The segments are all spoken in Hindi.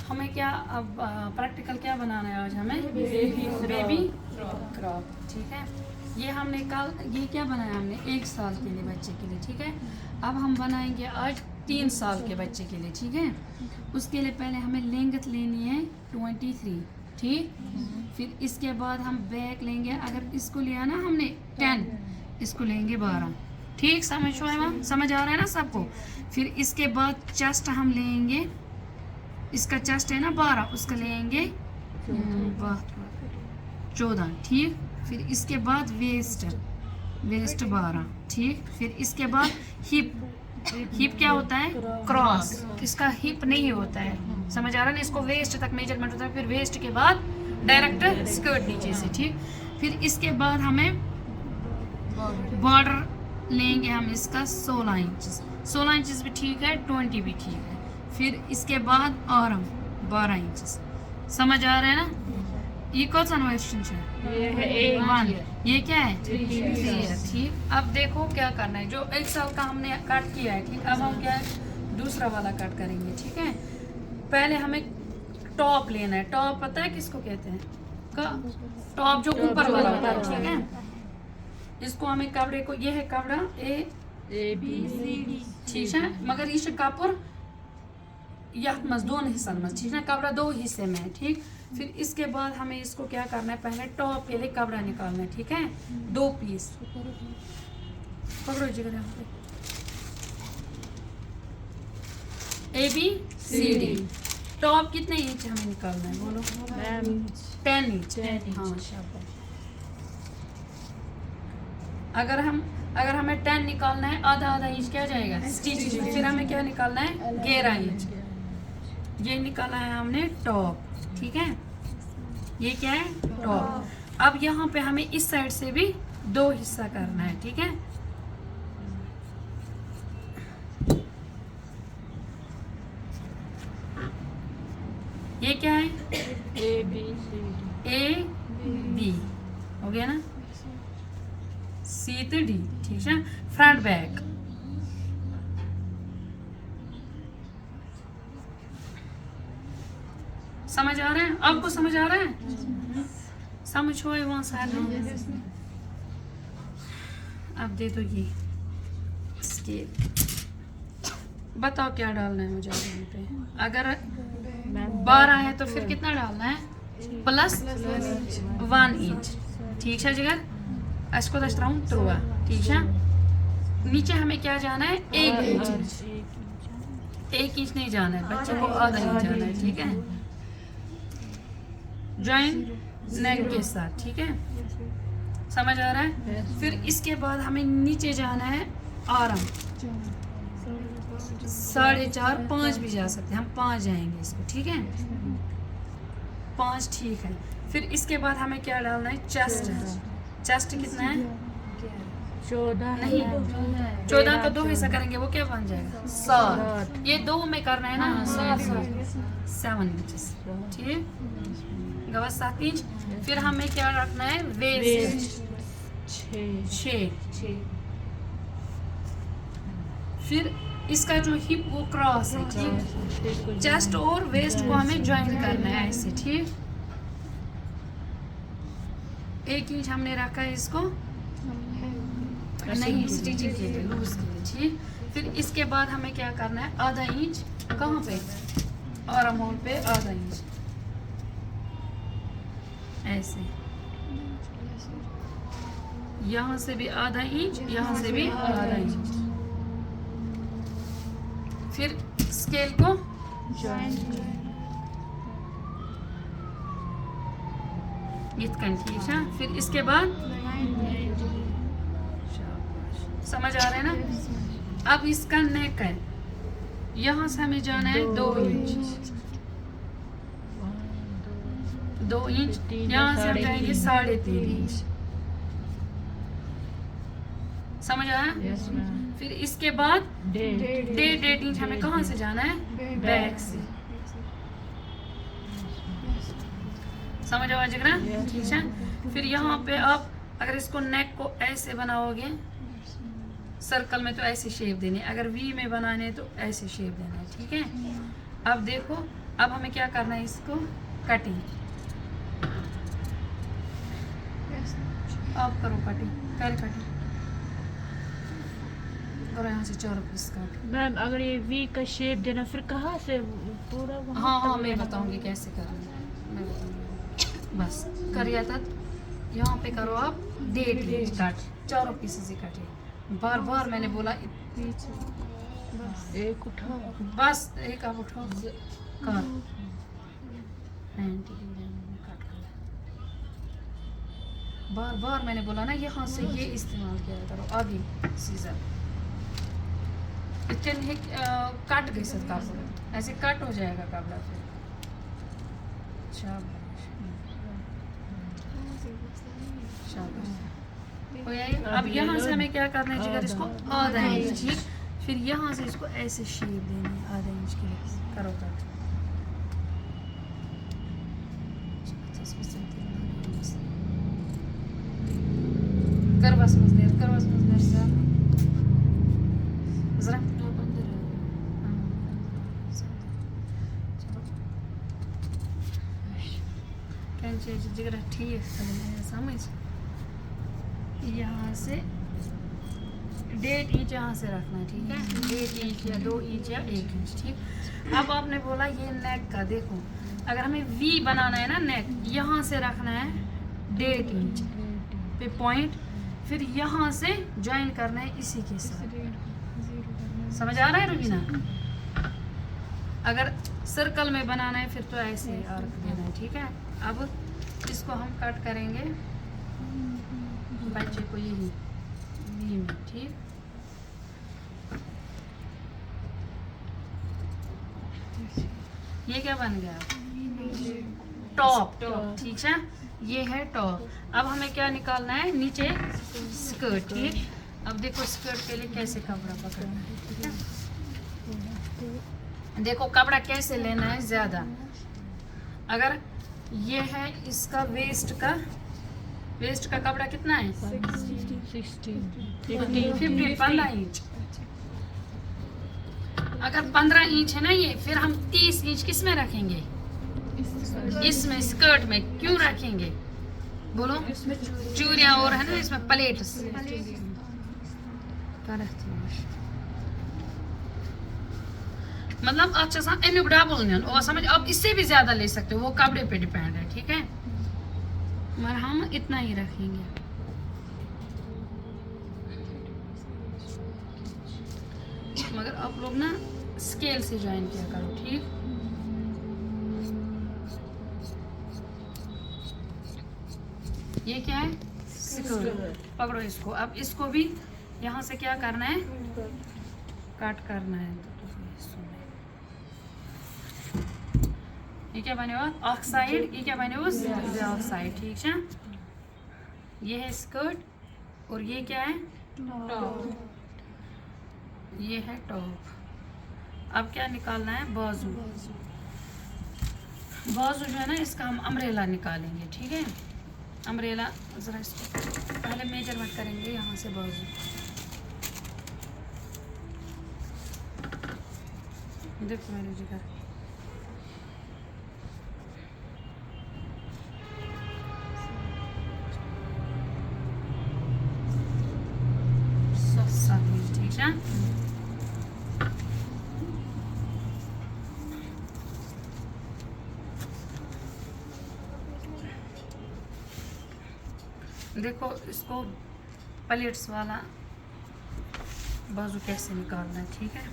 हमें क्या अब प्रैक्टिकल क्या बनाना है आज हमें? Baby crop. ठीक है, ये हमने कल ये क्या बनाया हमने 1 साल के लिए बच्चे के लिए। ठीक है, अब हम बनाएंगे आज 3 साल के बच्चे के लिए। ठीक है, उसके लिए पहले हमें लेंथ लेनी है 23। ठीक, फिर इसके बाद हम बैक लेंगे, अगर इसको लिया ना हमने 10, इसको लेंगे 12। ठीक, समझ आ रहा है ना सबको? फिर इसके बाद चेस्ट हम लेंगे, इसका चेस्ट है ना 12, उसका लेंगे 14। ठीक, फिर इसके बाद वेस्ट 12। ठीक, फिर इसके बाद हिप क्या होता है? क्रॉस। इसका हिप नहीं होता है, समझ आ रहा है ना? इसको वेस्ट तक मेजरमेंट होता है, फिर वेस्ट के बाद डायरेक्ट स्कर्ट नीचे से। ठीक, फिर इसके बाद हमें बॉर्डर लेंगे हम इसका 16 इंच। 16 इंच भी ठीक है, 20 भी ठीक है। फिर इसके बाद आर्म 12 इंच। समझ आ रहा है ना? ये कौन सा क्वेश्चन है? ये है A1। ये क्या है? 3। ठीक, अब देखो क्या करना है। जो 1 साल का हमने कट किया है, ठीक, अब हम क्या है दूसरा वाला कट करेंगे। ठीक है, पहले हमें टॉप लेना है। टॉप पता है किसको कहते हैं? टॉप जो ऊपर वाला होता है। ठीक है, इसको हमें कपड़े को, ये है कपड़ा ABCD। ठीक है, मगर ये कपड़ यह मज 2 हिस्सा में, ठीक है, कपड़ा 2 हिस्से में है। ठीक, फिर इसके बाद हमें इसको क्या करना है, पहले टॉप के लिए कपड़ा निकालना है। ठीक है, 2 पीस पकड़ो जिगर ABCD। टॉप कितने इंच हमें निकालना है बोलो? 10 इंच। हाँ शाबाश। अगर हमें 10 निकालना है, आधा इंच क्या जाएगा? स्टिच। फिर हमें क्या निकालना है? 11 इंच। ये निकाला है हमने टॉप। ठीक है, ये क्या है? टॉप। अब यहाँ पे हमें इस साइड से भी 2 हिस्सा करना है। ठीक है, ये क्या है? A B हो गया ना? C तो D। ठीक है, फ्रंट बैक। समझ आ रहा है? आपको समझ आ रहा है? समझ हो वहाँ सारे? अब दे दो ये स्केल। बताओ क्या डालना है मुझे यहाँ पे? अगर 12 है तो फिर कितना डालना है? Plus 1 inch. ठीक है जिगर, इसको दस रहा हूँ त्रुआ। ठीक है, नीचे हमें क्या जाना है? 1 इंच। 1 इंच नहीं जाना है, बच्चे को आधा इंच जाना है। ठीक है, जॉइन नेक के साथ। ठीक है, समझ आ रहा है? फिर इसके बाद हमें नीचे जाना है आर्म 4.5 5 भी जा सकते हैं, हम 5 जाएंगे इसको। ठीक है, 5 ठीक है। फिर इसके बाद हमें क्या डालना है? चेस्ट। चेस्ट कितना है? 14 नहीं, 14 का 2 हिस्सा करेंगे, वो क्या बन जाएगा? 7। ये 2 में करना है ना? 7 इंच। ठीक, गवा 7 इंच। फिर हमें क्या रखना है? वेस्ट 6। फिर इसका जो हिप वो क्रॉस है। ठीक, चेस्ट और वेस्ट को हमें ज्वाइन करना है ऐसे। ठीक, 1 इंच हमने रखा है इसको, नहीं स्टिचिंग के लिए, लूज के लिए। ठीक, फिर इसके बाद हमें क्या करना है? आधा इंच कहाँ पे? आर्म होल पे आधा इंच ऐसे, यहाँ से भी आधा इंच, यहाँ से भी आधा इंच। फिर स्केल को ठीक है। फिर इसके बाद समझ आ रहा है ना? अब इसका नेक है, यहाँ से हमें जाना है 2 इंच। 2 इंच, यहाँ से हम जाएंगे 3.5 इंच। समझ आया? फिर इसके बाद 1.5 इंच हमें कहाँ से जाना है? बैक से। समझ आ जिगरा? ठीक है, फिर यहाँ पे आप अगर इसको नेक को ऐसे बनाओगे, सर्कल में तो ऐसे शेप देनी है, अगर वी में बनाने तो ऐसे शेप देना है। ठीक है, अब देखो अब हमें क्या करना है, इसको कटिंग। अब करो कटिंग, कर कटिंग करो यहाँ से 4 पीस काट। मैम अगर ये वी का शेप देना फिर कहाँ से पूरा वहाँ हाँ तक हाँ मैं लेना बताऊंगी कैसे करना है, मैं बताऊंगी। बस करिए तक यहाँ पे करो आप 1.5 इंच काट, 4 पीसेस ही काटिए। बार बार मैंने बोला एक उठा बस एक आप उठाओ कर 90 काट कर। बार बार मैंने बोला ना यहाँ से ये इस्तेमाल किया करो, आगे सीजर इतने काट गई सर कपड़ा, ऐसे कट हो जाएगा कपड़ा फिर। शाबाश शाबाश। हो जाएगा। अब यहाँ से हमें क्या करना है जिगर, इसको आधा इंच, ठीक, फिर यहाँ से इसको ऐसे शेप देनी है आधा इंच के लिए। करो कट। कर बस मजदेर से जरा जिगर ठीक समझ। यहाँ से 1.5 इंच यहाँ से रखना है, ठीक है, 1.5 इंच या 2 इंच या 1 इंच, ठीक। अब आपने बोला ये नेक का, देखो अगर हमें वी बनाना है ना नेक, यहाँ से रखना है 1.5 इंच पे पॉइंट, फिर यहाँ से ज्वाइन करना है इसी के साथ। समझ आ रहा है रुबीना? अगर सर्कल में बनाना है फिर तो ऐसे ही आर्क देना है, ठीक है। अब इसको हम कट करेंगे बच्चे को यही वी में, ठीक। ये क्या बन गया, टॉप, ठीक है, ये है टॉप। अब हमें क्या निकालना है, नीचे स्कर्ट, ठीक। अब देखो स्कर्ट के लिए कैसे कपड़ा पकड़ना है, ठीक है। देखो कपड़ा कैसे लेना है ज्यादा। अगर ये है इसका वेस्ट का कपड़ा कितना है, 15 इंच। अगर 15 इंच है ना ये, फिर हम 30 इंच किस में रखेंगे, इसमें स्कर्ट में। क्यों रखेंगे बोलो, चूड़ियां और है ना इसमें प्लेट्स। मतलब अच्छा सा एमिक डबल नहीं और समझ, आप इससे भी ज्यादा ले सकते हो, वो कपड़े पे डिपेंड है, ठीक है। मगर हम इतना ही रखेंगे। मगर आप लोग ना स्केल से ज्वाइन किया करो, ठीक। ये क्या है, स्कर्ट। पकड़ो इसको। अब इसको भी यहाँ से क्या करना है, कट करना है। ये क्या बने हुआ, ऑफ साइड, ये क्या बने हुआ, ऑफ साइड, ठीक है। ये है स्कर्ट और ये क्या है, टॉप। ये है टॉप। अब क्या निकालना है, बाजू। बाजू जो है ना इसका हम अम्ब्रेला निकालेंगे, ठीक है। अम्ब्रेला जरा इसको पहले मेजरमेंट करेंगे यहाँ से बाजू। देखो मेरे जिगर, ठीक है। देखो इसको प्लेट्स वाला बाजू कैसे निकालना है, ठीक है।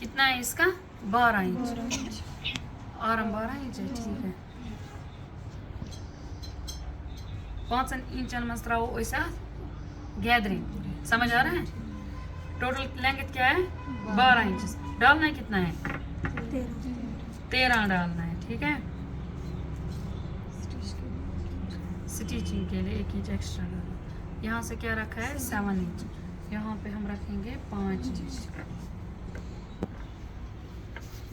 कितना है इसका, 12 इंच। आराम 12 इंच है, ठीक है। 5 इंच मज त्रो ऐसा गैदरिंग, समझ आ रहा है। टोटल लेंथ क्या है, 12 इंच। डालना है कितना है, 13 डालना है, ठीक है। स्टिचिंग के लिए 1 इंच एक्स्ट्रा डालना। यहाँ से क्या रखा है, 7 इंच। यहाँ पे हम रखेंगे 5 इंच।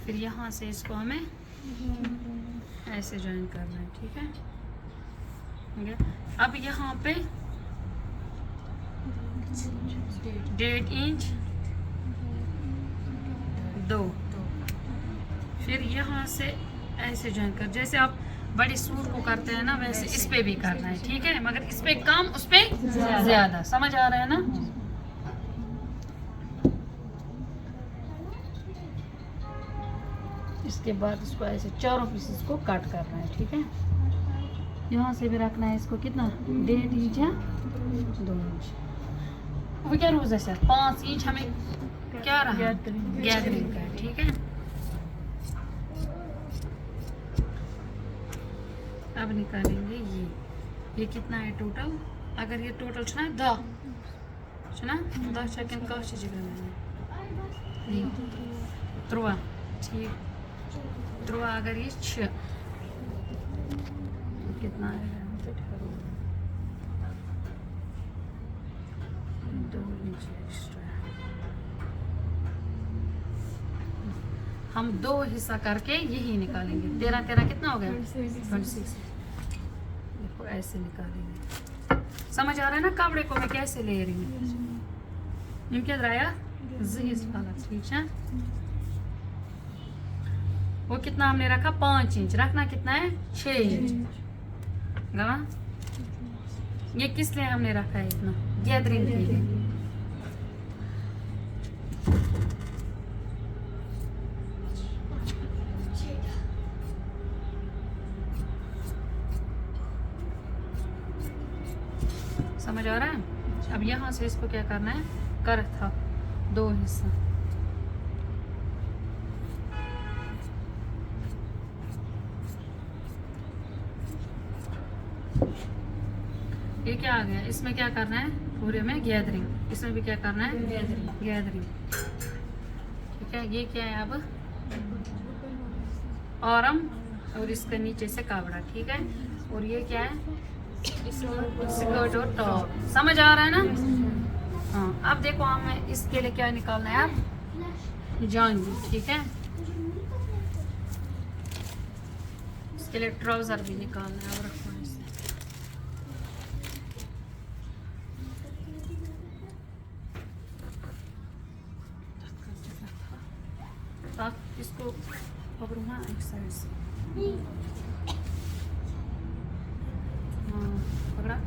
फिर यहाँ से इसको हमें ऐसे ज्वाइन करना है, ठीक है। अब यहाँ पे 1.5 इंच 2, फिर यहाँ से ऐसे जॉइन कर, जैसे आप बड़ी सूट को करते हैं ना वैसे इस पे भी करना है, ठीक है, मगर इस पे कम उस पे ज्यादा, समझ आ रहा है ना। इसके बाद इसको ऐसे चारों पीसेस को कट करना है, ठीक है। यहाँ से भी रखना है इसको कितना 1.5 इंच या 2 इंच, वो क्या रोज है 5 इंच हमें क्या रहा गैदरिंग का, ठीक है। अब निकालेंगे ये कितना है टोटल, अगर ये टोटल छना 10 चकन कह त्रुआ, ठीक त्रुआ, अगर ये 6 कितना है 2 इंच एक्स्ट्रा, हम 2 हिस्सा करके यही निकालेंगे। 13 कितना हो गया 26, देखो ऐसे निकालेंगे। समझ आ रहा है ना कपड़े को मैं कैसे ले रही हूँ। क्या रहा ठीक है। वो कितना हमने रखा 5 इंच, रखना कितना है 6 इंच गवा। ये किस लिए हमने रखा है इतना, गैदरिंग के लिए। समझ आ रहा है। अब यहाँ से इसको क्या करना है, कर था 2 हिस्सा, ये क्या आ गया, इसमें क्या करना है पूरे में गैदरिंग, इसमें भी क्या करना है गैदरिंग, ठीक है। ये क्या है अब आर्म और इसके नीचे से कावड़ा, ठीक है। और ये क्या है स्कर्ट और टॉप, समझ आ रहा है ना। हाँ अब देखो हमें इसके लिए क्या निकालना है, अब जांघी, ठीक है। इसके लिए ट्राउजर भी निकालना है, अब रखो इसे। इसको पकड़ू ना एक साइड से, पकड़ा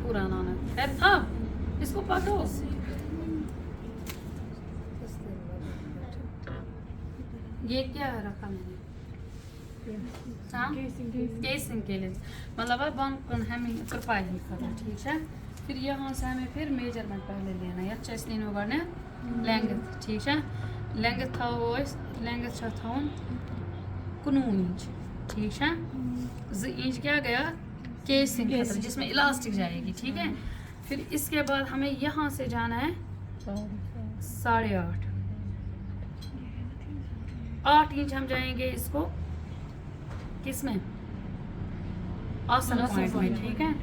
पुराना ना था, इसको पकड़ो। ये क्या रखा मैंने, केसिंग के लिए, मतलब अब हमें कृपाई करना, ठीक है। फिर यहाँ से हमें फिर मेजरमेंट पहले लेना है, चेस्ट इन गए लेंथ, ठीक है। लेंथ था वो लेंथ था 19 इंच, ठीक है। 2 इंच क्या गया केसिंग जिसमें इलास्टिक जाएगी, ठीक है। फिर इसके बाद हमें यहाँ से जाना है 8.5 इंच हम जाएंगे इसको किसमें आसन पॉइंट में, ठीक है।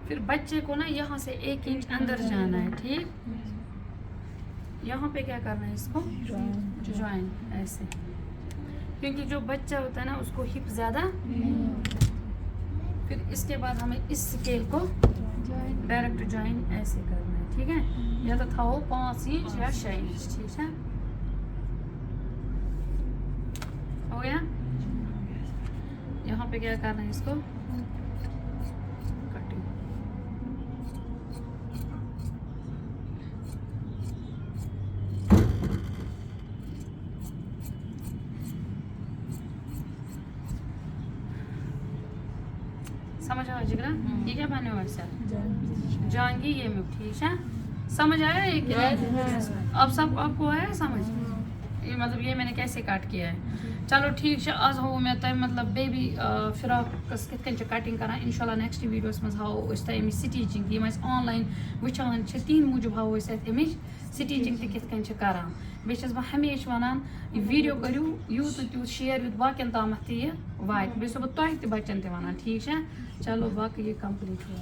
फिर बच्चे को ना यहाँ से 1 इंच अंदर जाना है, ठीक। यहाँ पे क्या करना है इसको ज्वाइन ऐसे, क्योंकि जो बच्चा होता है ना उसको हिप ज़्यादा। फिर इसके बाद हमें इस स्केल को डायरेक्ट ज्वाइन ऐसे करना है, ठीक है। या तो था वो 5 इंच या 6 इंच, ठीक है। हो गया। यहाँ पे क्या करना है इसको कटिंग, समझ आ जिगरा। ये क्या बने हुआ सर जाएंगी ये में, ठीक है। समझ आया ये क्या है, अब सब आपको आया समझ, ये मतलब ये मैंने कैसे काट किया है। चलो ठीक है, आज हो मैं तय मतलब बेबी फिराक कित कन कटिंग करा, इंशाल्लाह नेक्स्ट वीडियोस मज हाओ तम स्टिचिंग यम ऑनलाइन वुचान तीन मूजूब हाओ स्टिचिंग कित कन करान। बेस बह हमेशा वनान वीडियो करू यूत तूत शेयर यूत बाकियन ताम ये वात, बेस बह तुह बच्चन तक वनान, ठीक है। चलो बाकी ये कंप्लीट हो